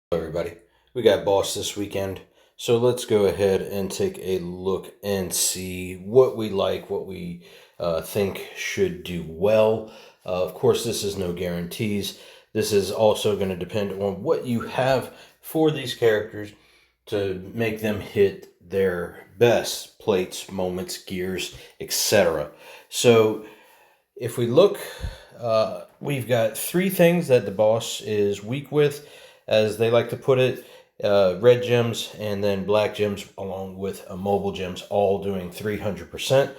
Hello, everybody. We got Boss this weekend, so let's go ahead and take a look and see what we like, what we think should do well. Of course, this is no guarantees. This is also going to depend on what you have for these characters to make them hit their best plates, moments, gears, etc. So, if we look, we've got three things that the boss is weak with, as they like to put it: red gems and then black gems, along with mobile gems, all doing 300%.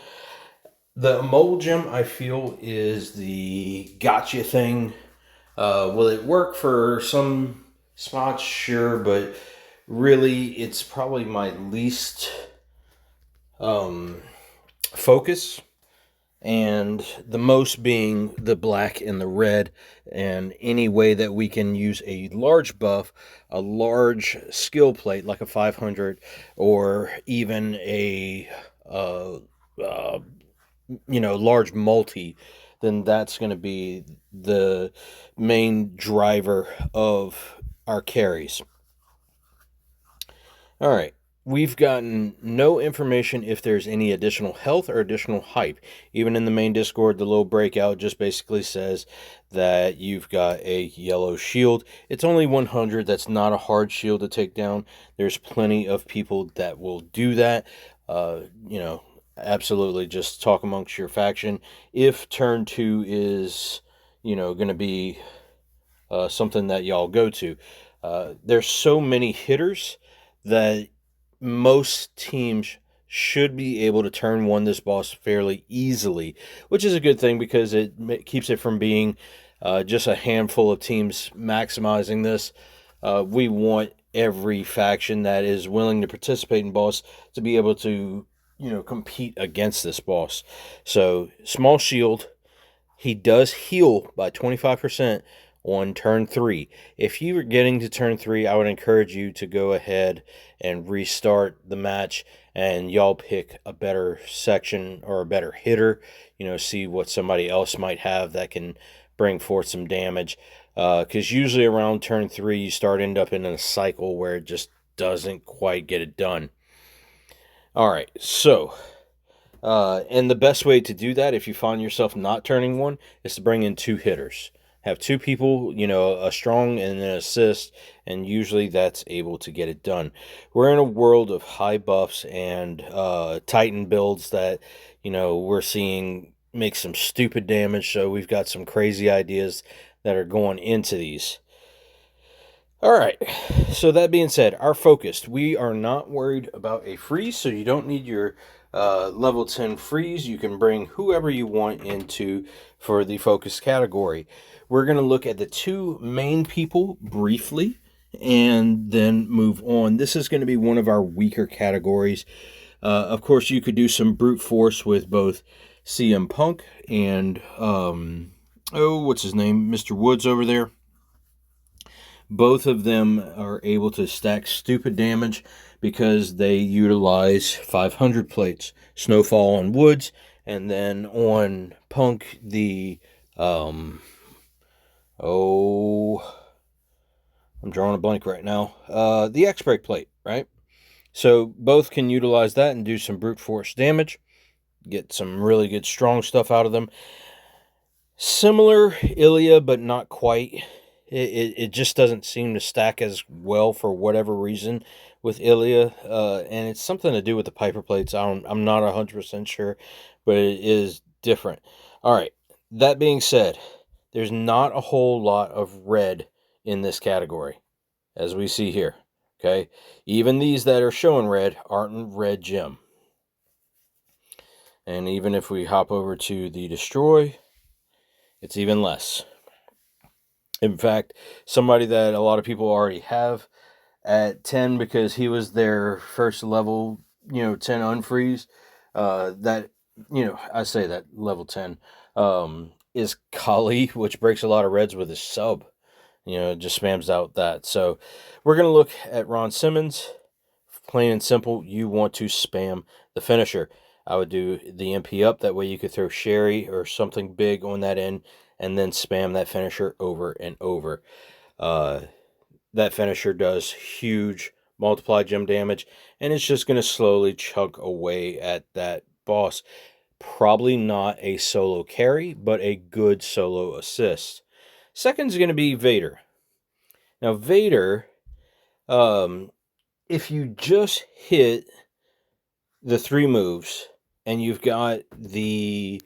The mobile gem, I feel, is the gotcha thing. Will it work for some spots? Sure, but really, it's probably my least um, focus, and the most being the black and the red, and any way that we can use a large buff, a large skill plate like a 500, or even a uh, large multi, then that's going to be the main driver of our carries. All right. We've gotten no information if there's any additional health or additional hype. Even in the main Discord, the little breakout just basically says that you've got a yellow shield. It's only 100. That's not a hard shield to take down. There's plenty of people that will do that. Uh, you know, Absolutely just talk amongst your faction. If turn two is, going to be something that y'all go to, there's so many hitters that most teams should be able to turn one this boss fairly easily, which is a good thing because it keeps it from being just a handful of teams maximizing this. We want every faction that is willing to participate in boss to be able to, compete against this boss. So, small shield. He does heal by 25% on turn three. If you are getting to turn three, I would encourage you to go ahead and restart the match, and y'all pick a better section or a better hitter. See what somebody else might have that can bring forth some damage. Because usually around turn three, you end up in a cycle where it just doesn't quite get it done. All right, so and the best way to do that, if you find yourself not turning one, is to bring in two hitters. Have two people, a strong and an assist, and usually that's able to get it done. We're in a world of high buffs and Titan builds that, we're seeing make some stupid damage, so we've got some crazy ideas that are going into these. All right. So that being said, our focused. We are not worried about a freeze, so you don't need your level 10 freeze. You can bring whoever you want into for the focus category. We're going to look at the two main people briefly and then move on. This is going to be one of our weaker categories. Of course, you could do some brute force with both CM Punk and, what's his name? Mr. Woods over there. Both of them are able to stack stupid damage because they utilize 500 plates. Snowfall on Woods, and then on Punk, um, oh, I'm drawing a blank right now. The X-Break plate, right? So both can utilize that and do some brute force damage. Get some really good strong stuff out of them. Similar Ilya, but not quite. It just doesn't seem to stack as well for whatever reason with Ilya, and it's something to do with the Piper plates. I'm not 100% sure, but it is different. All right. That being said, there's not a whole lot of red in this category, as we see here. Okay, even these that are showing red aren't red gem. And even if we hop over to the destroy, it's even less. In fact, somebody that a lot of people already have at 10 because he was their first level, 10 unfreeze. That, I say that level 10 is Kali, which breaks a lot of reds with his sub. Just spams out that. So we're going to look at Ron Simmons. Plain and simple, you want to spam the finisher. I would do the MP up. That way you could throw Sherry or something big on that end and then spam that finisher over and over. Uh, that finisher does huge multiply gem damage, and it's just going to slowly chug away at that boss. Probably not a solo carry, but a good solo assist. Second is going to be Vader. Now, Vader, if you just hit the 3 moves and you've got the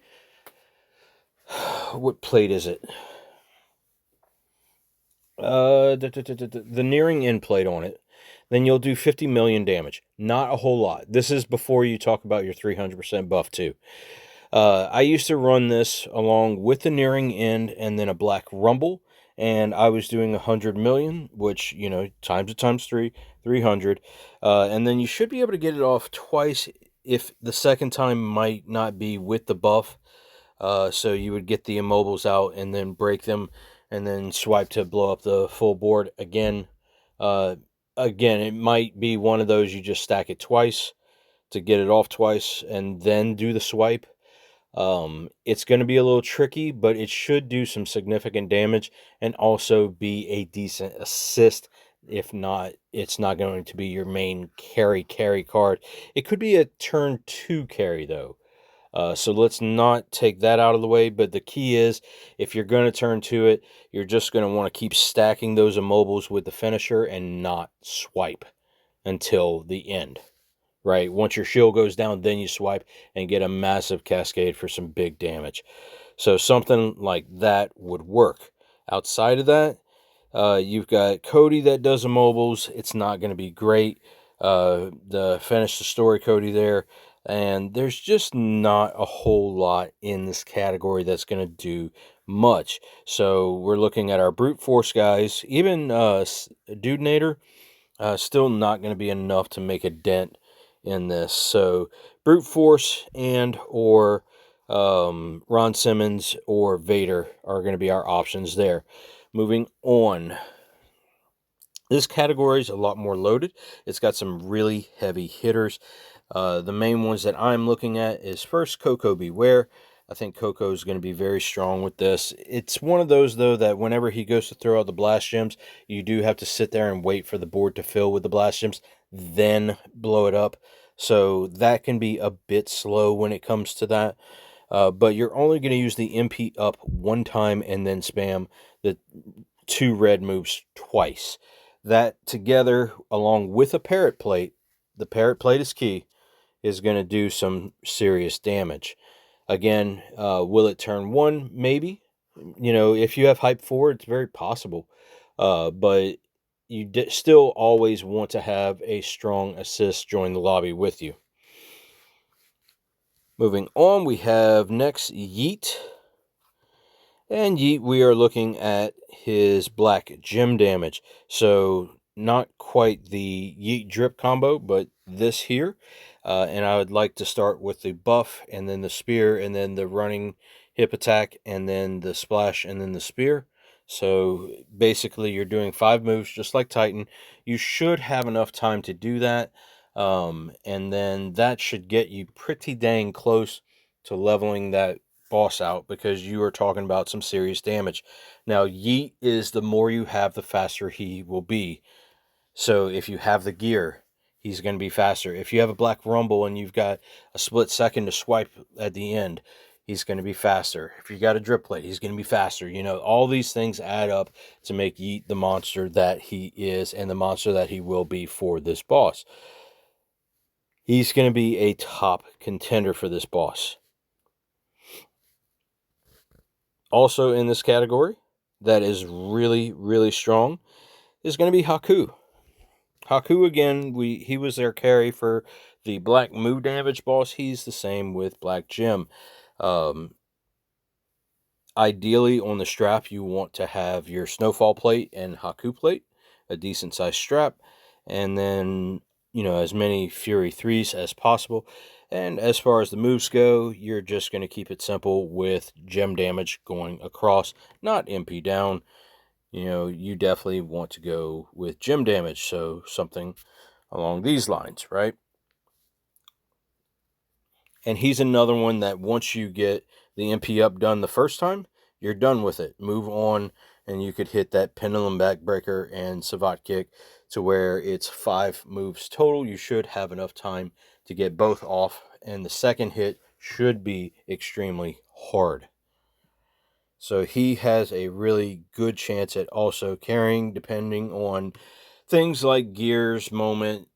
what plate is it? The nearing end plate on it, then you'll do 50 million damage. Not a whole lot. This is before you talk about your 300% buff too. I used to run this along with the nearing end and then a black rumble, and I was doing 100 million, which, times it times 3, 300. And then you should be able to get it off twice if the second time might not be with the buff. So you would get the immobiles out and then break them and then swipe to blow up the full board again. Again, it might be one of those you just stack it twice to get it off twice and then do the swipe. It's going to be a little tricky, but it should do some significant damage and also be a decent assist. If not, it's not going to be your main carry card. It could be a turn 2 carry though. So let's not take that out of the way. But the key is, if you're going to turn to it, you're just going to want to keep stacking those immobiles with the finisher and not swipe until the end. Right? Once your shield goes down, then you swipe and get a massive cascade for some big damage. So something like that would work. Outside of that, you've got Cody that does immobiles. It's not going to be great. The finish the story Cody there. And there's just not a whole lot in this category that's going to do much. So we're looking at our brute force guys. Even Dudenator, still not going to be enough to make a dent in this. So brute force and or Ron Simmons or Vader are going to be our options there. Moving on. This category is a lot more loaded. It's got some really heavy hitters. The main ones that I'm looking at is first Koko B. Ware. I think Koko is going to be very strong with this. It's one of those, though, that whenever he goes to throw out the blast gems, you do have to sit there and wait for the board to fill with the blast gems, then blow it up. So that can be a bit slow when it comes to that. But you're only going to use the MP up one time and then spam the 2 red moves twice. That together, along with a parrot plate, the parrot plate is key, is going to do some serious damage. Again, will it turn 1? Maybe. If you have hype 4, it's very possible. But you still always want to have a strong assist join the lobby with you. Moving on, we have next Yeet. And Yeet, we are looking at his black gem damage. So not quite the Yeet drip combo, but this here. And I would like to start with the buff, and then the spear, and then the running hip attack, and then the splash, and then the spear. So basically you're doing 5 moves just like Titan. You should have enough time to do that. And then that should get you pretty dang close to leveling that boss out, because you are talking about some serious damage. Now, Yeet is the more you have, the faster he will be. So if you have the gear, he's going to be faster. If you have a Black Rumble and you've got a split second to swipe at the end, he's going to be faster. If you got a drip plate, he's going to be faster. All these things add up to make Yeet the monster that he is and the monster that he will be for this boss. He's going to be a top contender for this boss. Also in this category, that is really, really strong, is going to be Haku. Haku, again, he was their carry for the black move damage boss. He's the same with Black Gem. Ideally, on the strap, you want to have your Snowfall plate and Haku plate, a decent sized strap, and then, as many Fury 3s as possible. And as far as the moves go, you're just going to keep it simple with gem damage going across, not MP down. You definitely want to go with gem damage, so something along these lines, right? And he's another one that once you get the MP up done the first time, you're done with it. Move on and you could hit that pendulum backbreaker and Savate kick to where it's 5 moves total. You should have enough time to get both off, and the second hit should be extremely hard. So he has a really good chance at also carrying, depending on things like gears, moment,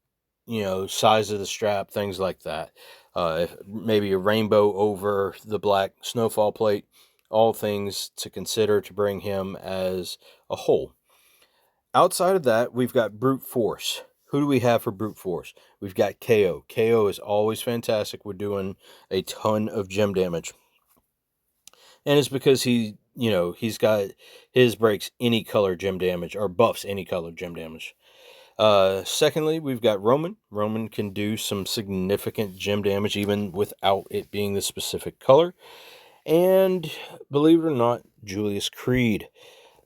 size of the strap, things like that. Maybe a rainbow over the black snowfall plate, all things to consider to bring him as a whole. Outside of that, we've got brute force. Who do we have for brute force? We've got KO. KO is always fantastic with doing a ton of gem damage. And it's because he's got his breaks any color gem damage or buffs any color gem damage. Secondly, we've got Roman. Roman can do some significant gem damage even without it being the specific color. And believe it or not, Julius Creed.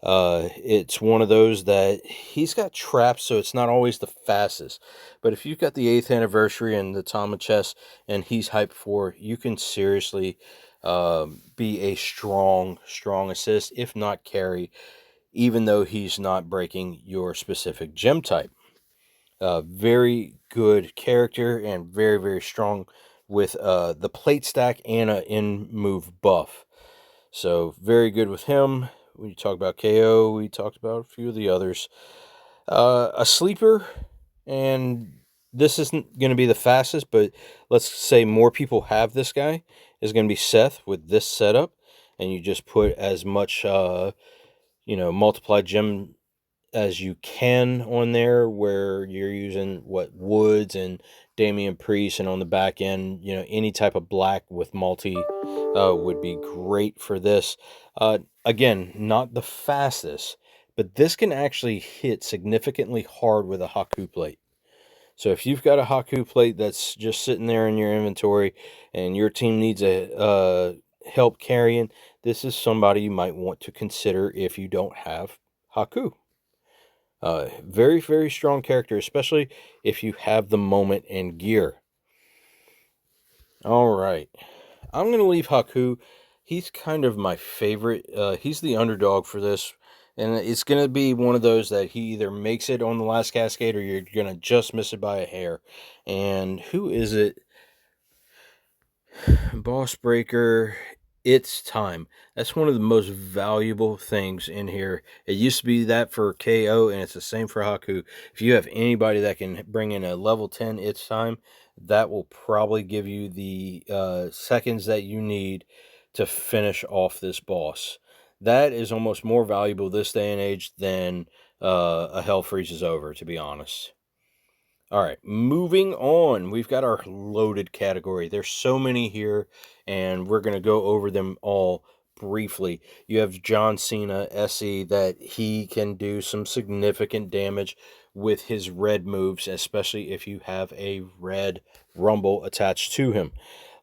It's one of those that he's got traps, so it's not always the fastest. But if you've got the 8th anniversary and the Tom of Chess and he's hyped for, you can seriously be a strong assist, if not carry, even though he's not breaking your specific gem type. Very good character and very, very strong with the plate stack and an in-move buff. So very good with him. When you talk about KO, we talked about a few of the others. A sleeper, and this isn't going to be the fastest, but let's say more people have this guy, is going to be Seth with this setup. And you just put as much, multiplied gem as you can on there, where you're using Woods and Damian Priest, and on the back end, any type of black with multi would be great for this. Again, not the fastest, but this can actually hit significantly hard with a Haku plate. So if you've got a Haku plate that's just sitting there in your inventory and your team needs a help carrying, this is somebody you might want to consider if you don't have Haku. Very, very strong character, especially if you have the moment and gear. All right. I'm going to leave Haku. He's kind of my favorite. He's the underdog for this. And it's going to be one of those that he either makes it on the last cascade or you're going to just miss it by a hair. And who is it? Boss Breaker. It's time. That's one of the most valuable things in here. It used to be that for KO, and it's the same for Haku. If you have anybody that can bring in a level 10 It's Time, that will probably give you the seconds that you need to finish off this boss. That is almost more valuable this day and age than a Hell Freezes Over, to be honest. All right, moving on. We've got our loaded category. There's so many here, and we're going to go over them all briefly. You have John Cena, SE, that he can do some significant damage with his red moves, especially if you have a red rumble attached to him.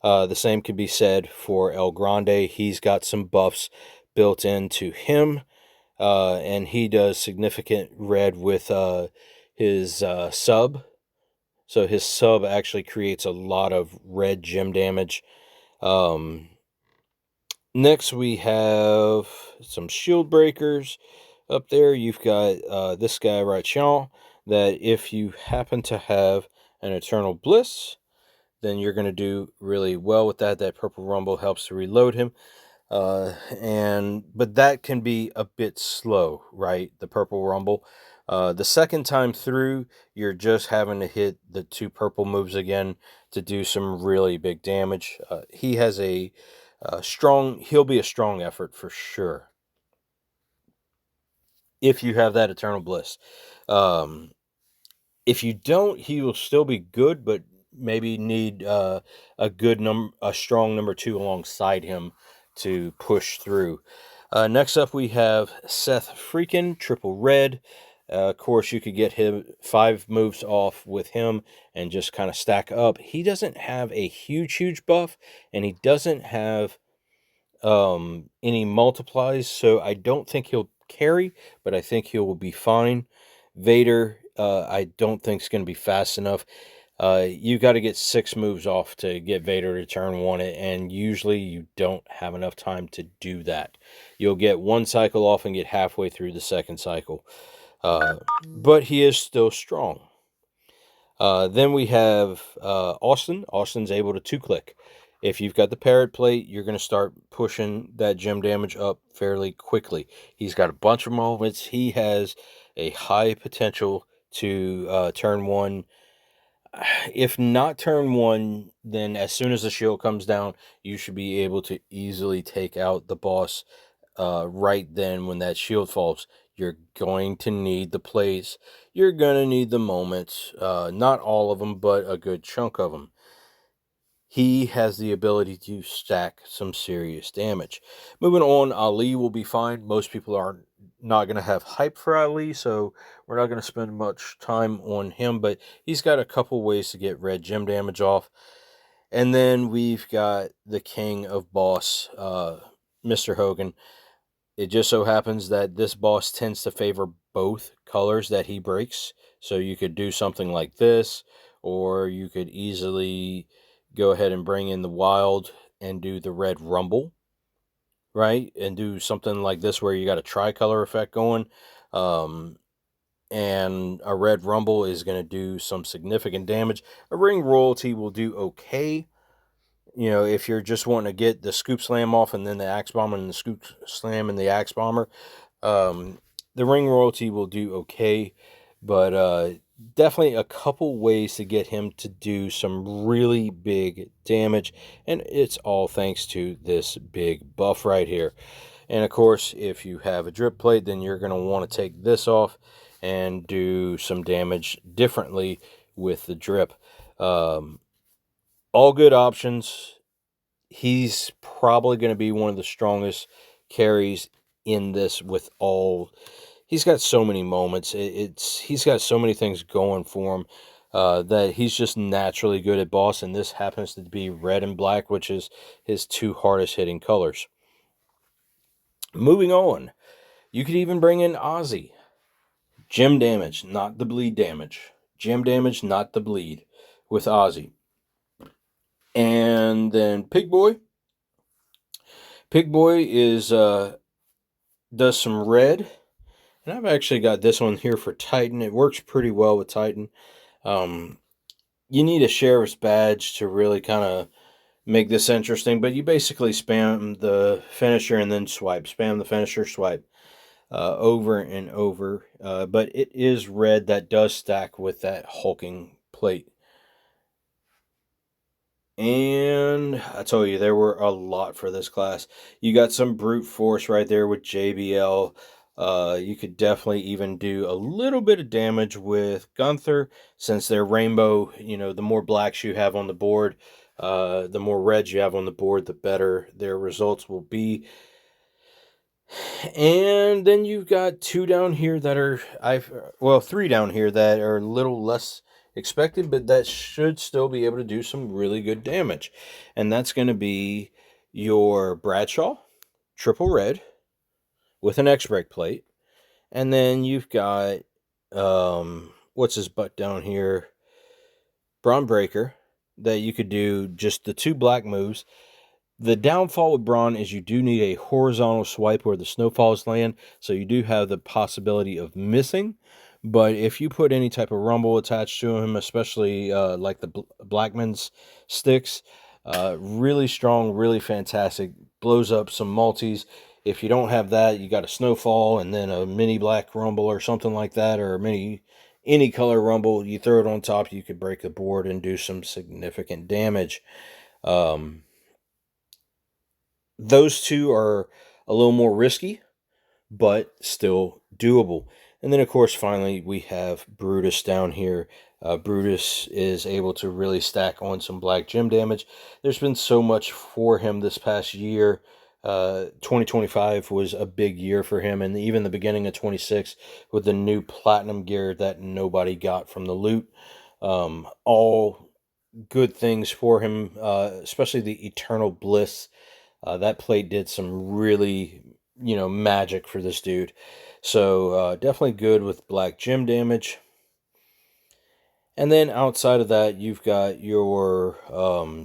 The same could be said for El Grande. He's got some buffs built into him, and he does significant red with his sub. So his sub actually creates a lot of red gem damage. Next, we have some shield breakers up there. You've got this guy, Raichon, that if you happen to have an Eternal Bliss, then you're going to do really well with that. That Purple Rumble helps to reload him. But that can be a bit slow, right? The Purple Rumble. The second time through, you're just having to hit the 2 purple moves again to do some really big damage. He has he'll be a strong effort for sure. If you have that Eternal Bliss. If you don't, he will still be good, but maybe need a strong number 2 alongside him to push through. Next up, we have Seth Freakin, triple red. Of course, you could get him 5 moves off with him and just kind of stack up. He doesn't have a huge buff, and he doesn't have any multiplies, so I don't think he'll carry, but I think he will be fine. Vader, I don't think is going to be fast enough. You got to get 6 moves off to get Vader to turn 1 it, and usually you don't have enough time to do that. You'll get 1 cycle off and get halfway through the 2nd cycle. But he is still strong. Then we have Austin. Austin's able to 2-click. If you've got the parrot plate, you're going to start pushing that gem damage up fairly quickly. He's got a bunch of moments. He has a high potential to turn 1. If not turn 1, then as soon as the shield comes down, you should be able to easily take out the boss right then when that shield falls. You're going to need the plays. You're going to need the moments. Not all of them, but a good chunk of them. He has the ability to stack some serious damage. Moving on, Ali will be fine. Most people are not going to have hype for Ali, so we're not going to spend much time on him, but he's got a couple ways to get red gem damage off. And then we've got the king of boss, Mr. Hogan. It just so happens that this boss tends to favor both colors that he breaks. So you could do something like this, or you could easily go ahead and bring in the wild and do the red rumble, right? And do something like this where you got a tricolor effect going. And a red rumble is going to do some significant damage. A ring royalty will do okay. You know, if you're just wanting to get the scoop slam off and then the axe bomber and the scoop slam and the axe bomber, the ring royalty will do okay. But definitely a couple ways to get him to do some really big damage. And it's all thanks to this big buff right here. And of course, if you have a drip plate, then you're going to want to take this off and do some damage differently with the drip. All good options. He's probably going to be one of the strongest carries in this with all. He's got so many moments. He's got so many things going for him that he's just naturally good at boss, and this happens to be red and black, which is his 2 hardest hitting colors. Moving on, you could even bring in Ozzy. Gem damage, not the bleed damage. Gem damage, not the bleed, with Ozzy. And then Pig Boy. Pig Boy is does some red, and I've actually got this one here for Titan. It works pretty well with Titan. You need a sheriff's badge to really kind of make this interesting, but you basically spam the finisher and then swipe. Spam the finisher, swipe. Over and over. But it is red that does stack with that hulking plate. And I told you, there were a lot for this class. You got some brute force right there with JBL. You could definitely even do a little bit of damage with Gunther, since they're rainbow. You know, the more blacks you have on the board, the more reds you have on the board, the better their results will be. And then you've got 2 down here that are 3 down here that are a little less expected, but that should still be able to do some really good damage. And that's going to be your Bradshaw, triple red, with an X-Break plate. And then you've got, what's his butt down here? Braun Breaker, that you could do just the 2 black moves. The downfall with Braun is you do need a horizontal swipe where the snowfalls land, so you do have the possibility of missing. But if you put any type of rumble attached to him, especially like the Blackman's sticks, really strong, really fantastic, blows up some multis. If you don't have that, you got a snowfall and then a mini black rumble or something like that, or a mini any color rumble. You throw it on top, you could break the board and do some significant damage. Those 2 are a little more risky, but still doable. And then, of course, finally, we have Brutus down here. Brutus is able to really stack on some black gem damage. There's been so much for him this past year. 2025 was a big year for him, and even the beginning of 26 with the new platinum gear that nobody got from the loot. All good things for him, especially the Eternal Bliss. That plate did some really, magic for this dude. So definitely good with black gem damage. And then outside of that, you've got your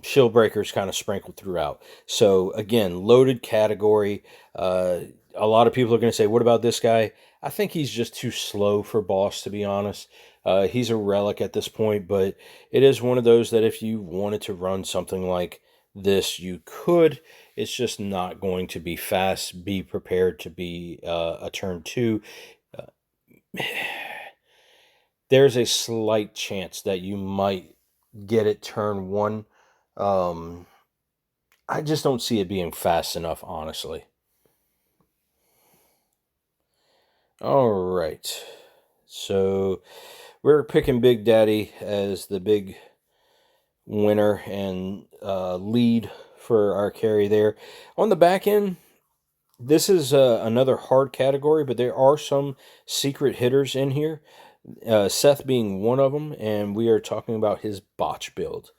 shield breakers kind of sprinkled throughout. So again, loaded category. A lot of people are going to say, what about this guy? I think he's just too slow for boss, to be honest. He's a relic at this point, but it is one of those that if you wanted to run something like this, you could. It's just not going to be fast. Be prepared to be a turn 2. There's a slight chance that you might get it turn 1. Um, I just don't see it being fast enough, honestly. All right. So we're picking Big Daddy as the big winner and lead for our carry there. On the back end, this is another hard category, but there are some secret hitters in here. Seth being one of them, and we are talking about his botch build.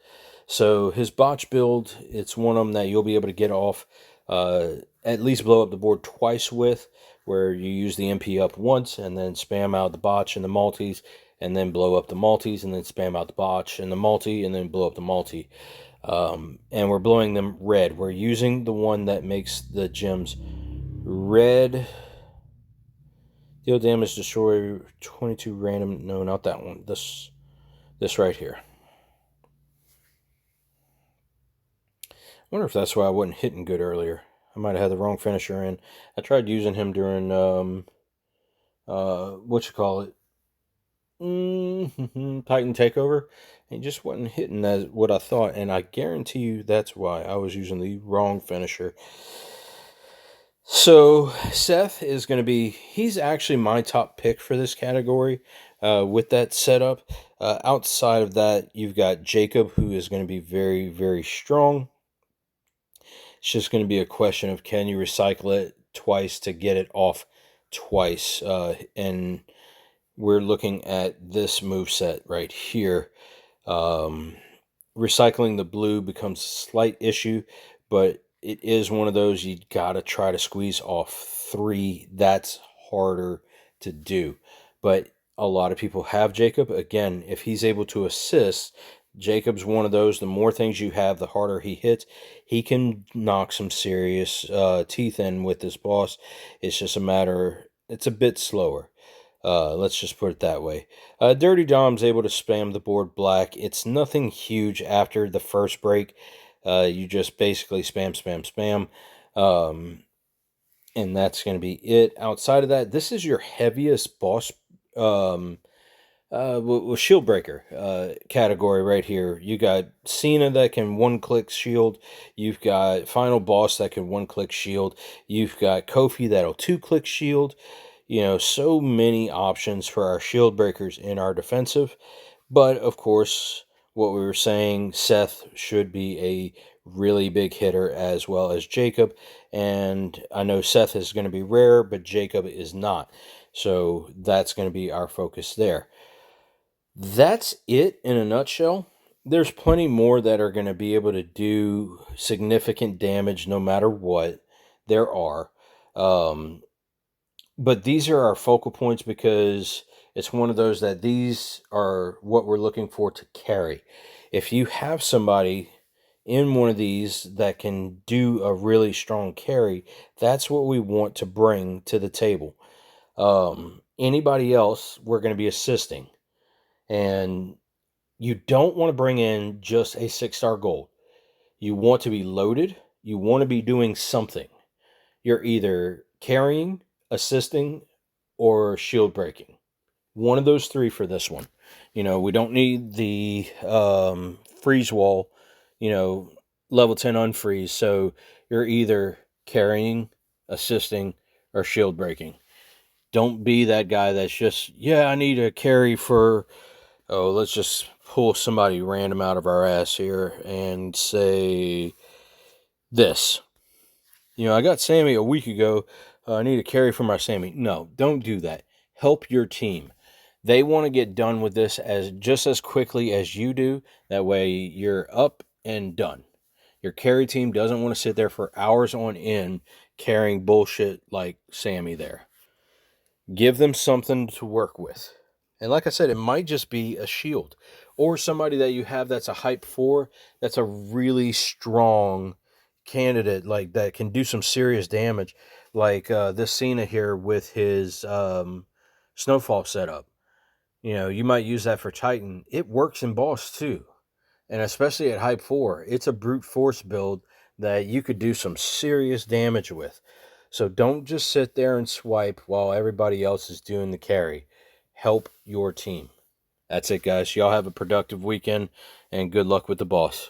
So his botch build, it's one of them that you'll be able to get off, at least blow up the board twice with, where you use the MP up once and then spam out the botch and the multis, and then blow up the multis, and then spam out the botch and the multi, and then blow up the multi. And we're blowing them red. We're using the one that makes the gems red. Deal damage, destroy 22 random. No, not that one. This right here. I wonder if that's why I wasn't hitting good earlier. I might have had the wrong finisher in. I tried using him during what you call it, Titan Takeover, and he just wasn't hitting as what I thought. And I guarantee you that's why I was using the wrong finisher. So Seth is going to be, he's actually my top pick for this category with that setup. Outside of that, you've got Jacob, who is going to be very, very strong. It's just going to be a question of can you recycle it twice to get it off twice. And we're looking at this move set right here. Recycling the blue becomes a slight issue, but it is one of those you gotta try to squeeze off 3. That's harder to do. But a lot of people have Jacob. Again, if he's able to assist, Jacob's one of those. The more things you have, the harder he hits. He can knock some serious teeth in with this boss. It's just a matter, it's a bit slower. Let's just put it that way. Dirty Dom's able to spam the board black. It's nothing huge after the first break. You just basically spam, spam, spam. And that's going to be it. Outside of that, this is your heaviest boss with Shield Breaker category right here. You got Cena that can one-click shield. You've got Final Boss that can one-click shield. You've got Kofi that'll two-click shield. So many options for our shield breakers in our defensive. But, of course, what we were saying, Seth should be a really big hitter as well as Jacob. And I know Seth is going to be rare, but Jacob is not. So that's going to be our focus there. That's it in a nutshell. There's plenty more that are going to be able to do significant damage no matter what. There are. But these are our focal points because it's one of those that these are what we're looking for to carry. If you have somebody in one of these that can do a really strong carry, that's what we want to bring to the table. Anybody else, we're going to be assisting. And you don't want to bring in just a 6-star gold. You want to be loaded. You want to be doing something. You're either carrying, assisting, or shield breaking. One of those 3 for this one. We don't need the freeze wall, level 10 unfreeze. So you're either carrying, assisting, or shield breaking. Don't be that guy that's just, I need a carry for, let's just pull somebody random out of our ass here and say this. I got Sammy a week ago. I need a carry for my Sammy. No, don't do that. Help your team. They want to get done with this just as quickly as you do. That way you're up and done. Your carry team doesn't want to sit there for hours on end carrying bullshit like Sammy there. Give them something to work with. And like I said, it might just be a shield or somebody that you have that's a hype 4 that's a really strong candidate, like that can do some serious damage, like this Cena here with his snowfall setup. You might use that for Titan. It works in boss too. And especially at hype 4, it's a brute force build that you could do some serious damage with. So don't just sit there and swipe while everybody else is doing the carry. Help your team. That's it, guys. Y'all have a productive weekend and good luck with the boss.